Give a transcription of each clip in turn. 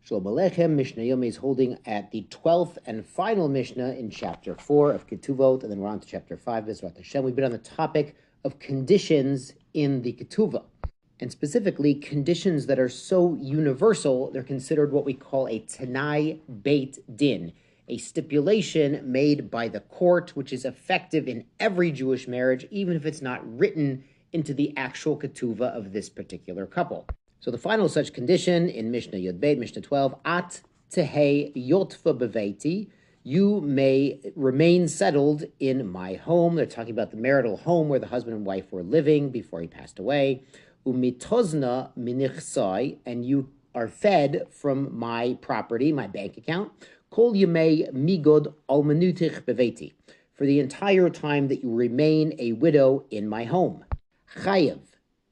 Shalom Aleichem. Mishnah Yomi is holding at the 12th and final Mishnah in chapter 4 of Ketubot, and then we're on to chapter 5, Bezrat Hashem. We've been on the topic of conditions in the Ketuvah, and specifically conditions that are so universal, they're considered what we call a Tanai Beit Din, a stipulation made by the court, which is effective in every Jewish marriage, even if it's not written into the actual Ketuvah of this particular couple. So the final such condition in Mishnah Yud Beit, Mishnah 12, At tehei yotfa beveiti, you may remain settled in my home. They're talking about the marital home where the husband and wife were living before he passed away. Umitozna minichsai, and you are fed from my property, my bank account. Kol yemei migod almanutich beveiti, for the entire time that you remain a widow in my home. Chayev.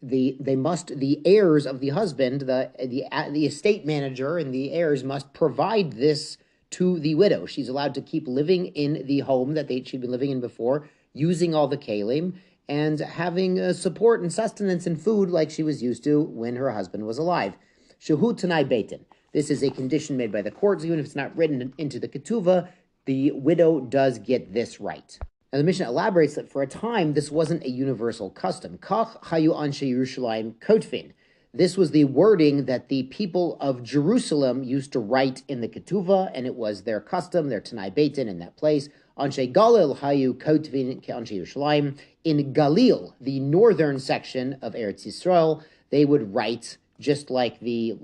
The heirs of the husband, the estate manager and the heirs must provide this to the widow. She's allowed to keep living in the home that she'd been living in before, using all the kalim, and having support and sustenance and food like she was used to when her husband was alive. Shehu Tanai Beitin. This is a condition made by the courts, even if it's not written into the Ketuvah, the widow does get this right. Now, the Mishnah elaborates that for a time, this wasn't a universal custom. Kach hayu anshe Yerushalayim kotvin. This was the wording that the people of Jerusalem used to write in the Ketuvah, and it was their custom, their Tanai Beitin in that place. Anshe Galil hayu kotvin ke anshe Yerushalayim. In Galil, the northern section of Eretz Yisrael, they would write just like the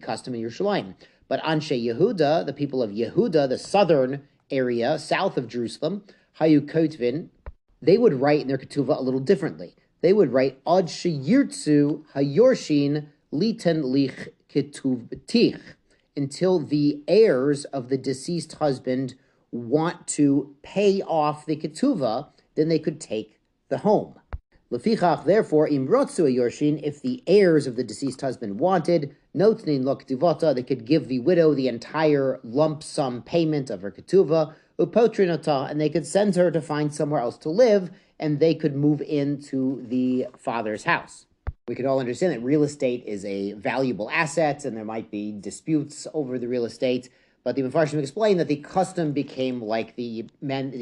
custom in Yerushalayim. But Anshe Yehuda, the people of Yehuda, the southern area, south of Jerusalem, Hayu Kotvin, they would write in their Ketuvah a little differently. They would write Ad sheyirtzu hayorshin liten lich ketuvtich, until the heirs of the deceased husband want to pay off the Ketuvah, then they could take the home. Lefichach, therefore, imrotzu hayorshin, if the heirs of the deceased husband wanted, notnin lo ketuvata, they could give the widow the entire lump sum payment of her Ketuvah, upotrinata, and they could send her to find somewhere else to live, and they could move into the father's house. We could all understand that real estate is a valuable asset, and there might be disputes over the real estate, but the Mefarshim explained that the custom became like the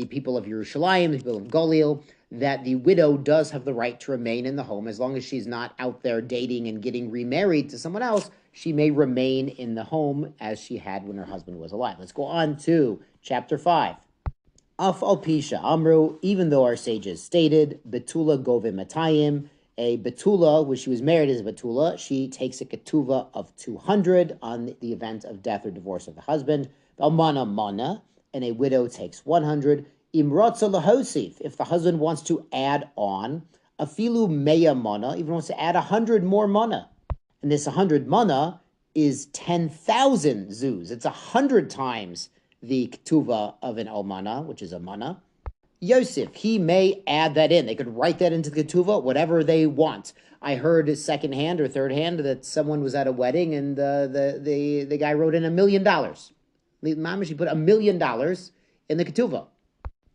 people of Yerushalayim, the people of Galil, that the widow does have the right to remain in the home as long as she's not out there dating and getting remarried to someone else. She may remain in the home as she had when her husband was alive. Let's go on to chapter 5. Af al pisha amru, even though our sages stated, betula gove matayim, a betula, when she was married as a betula, she takes a ketuvah of 200 on the event of death or divorce of the husband. Almana mana, and a widow takes 100. Imratza lahosif, if the husband wants to add on, afilu meya mana, even wants to add 100 more mana. And this 100 mana is 10,000 zuz. It's 100 times the ketuvah of an almana, which is a mana. Yosef, he may add that in. They could write that into the ketuvah, whatever they want. I heard second hand or third hand that someone was at a wedding and the guy wrote in $1 million. The mama, she put $1 million in the ketuvah.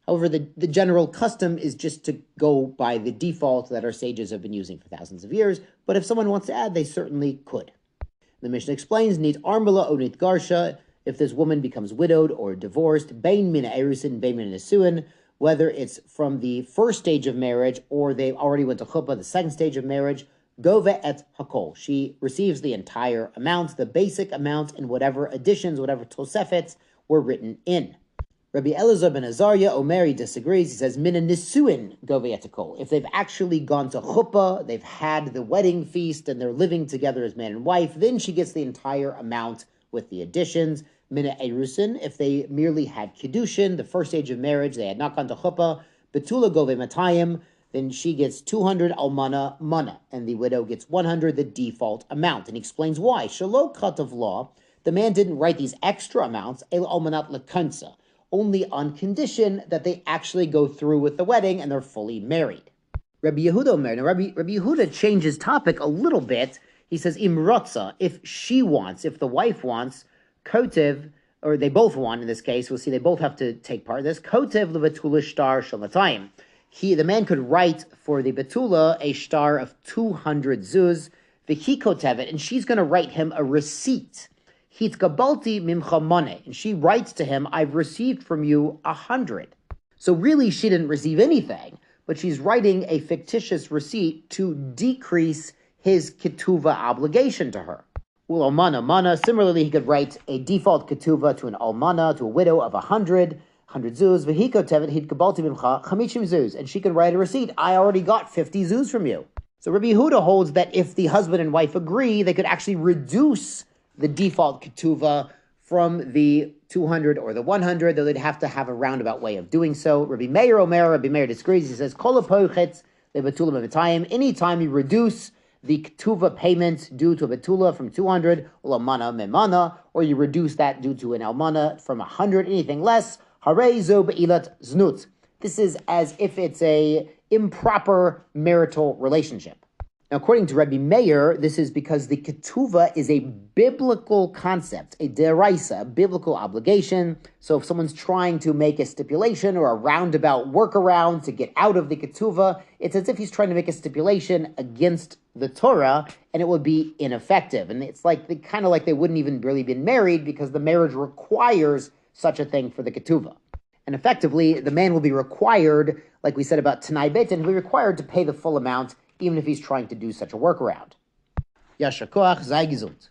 However, the general custom is just to go by the default that our sages have been using for thousands of years, but if someone wants to add, they certainly could. The Mishnah explains, Nit armala o nit garsha, if this woman becomes widowed or divorced, bein min erusin, bein min nesuin, whether it's from the first stage of marriage or they already went to chuppah, the second stage of marriage, gove et hakol. She receives the entire amount, the basic amount, and whatever additions, whatever tosefets were written in. Rabbi Elazar ben Azariah, Omeri disagrees. He says, Mina nisuin gove et hakol. If they've actually gone to chuppah, they've had the wedding feast, and they're living together as man and wife, then she gets the entire amount with the additions. Mina erusin, if they merely had kiddushin, the first stage of marriage, they had not gone to chuppah, betula gove matayim, then she gets 200 almana mana, and the widow gets 100, the default amount. And he explains why. Shalo cut of law, the man didn't write these extra amounts, el almanat lekansa, only on condition that they actually go through with the wedding and they're fully married. Rabbi Yehuda married. Now, Rabbi Yehuda changes topic a little bit. He says, imrotza, if she wants, if the wife wants, kotev, or they both want in this case, we'll see they both have to take part in this, kotev levatula shtar shalatayim. The man could write for the betula a shtar of 200 zuz, v'hi kotevet, and she's going to write him a receipt. Hitkabalti mimcha money. And she writes to him, I've received from you 100. So really, she didn't receive anything, but she's writing a fictitious receipt to decrease his ketuvah obligation to her. Ul'almana mana. Similarly, he could write a default ketuvah to an almana, to a widow of 100 zuz. V'hikotevet hitkabalti mimcha chamishim zuz. And she could write a receipt. I already got 50 zuz from you. So Rabbi Yehuda holds that if the husband and wife agree, they could actually reduce the default ketuvah from the 200 or the 100, though they'd have to have a roundabout way of doing so. Rabbi Meir disagrees. He says, Kol ha'poichetz lebetulah b'mitayim. Anytime you reduce the ketuvah payments due to a betula from 200, ulamana memana, or you reduce that due to an almana from 100, anything less, harei zo be'ilat znut. This is as if it's a improper marital relationship. Now, according to Rabbi Meir, this is because the ketuvah is a biblical concept, a deraisa, a biblical obligation. So if someone's trying to make a stipulation or a roundabout workaround to get out of the ketuvah, it's as if he's trying to make a stipulation against the Torah, and it would be ineffective. And it's kind of like they wouldn't even really been married because the marriage requires such a thing for the ketuvah. And effectively, the man will be required, like we said about Tanai Beitin, he'll be required to pay the full amount, even if he's trying to do such a workaround. Yashar koach, sei gesund.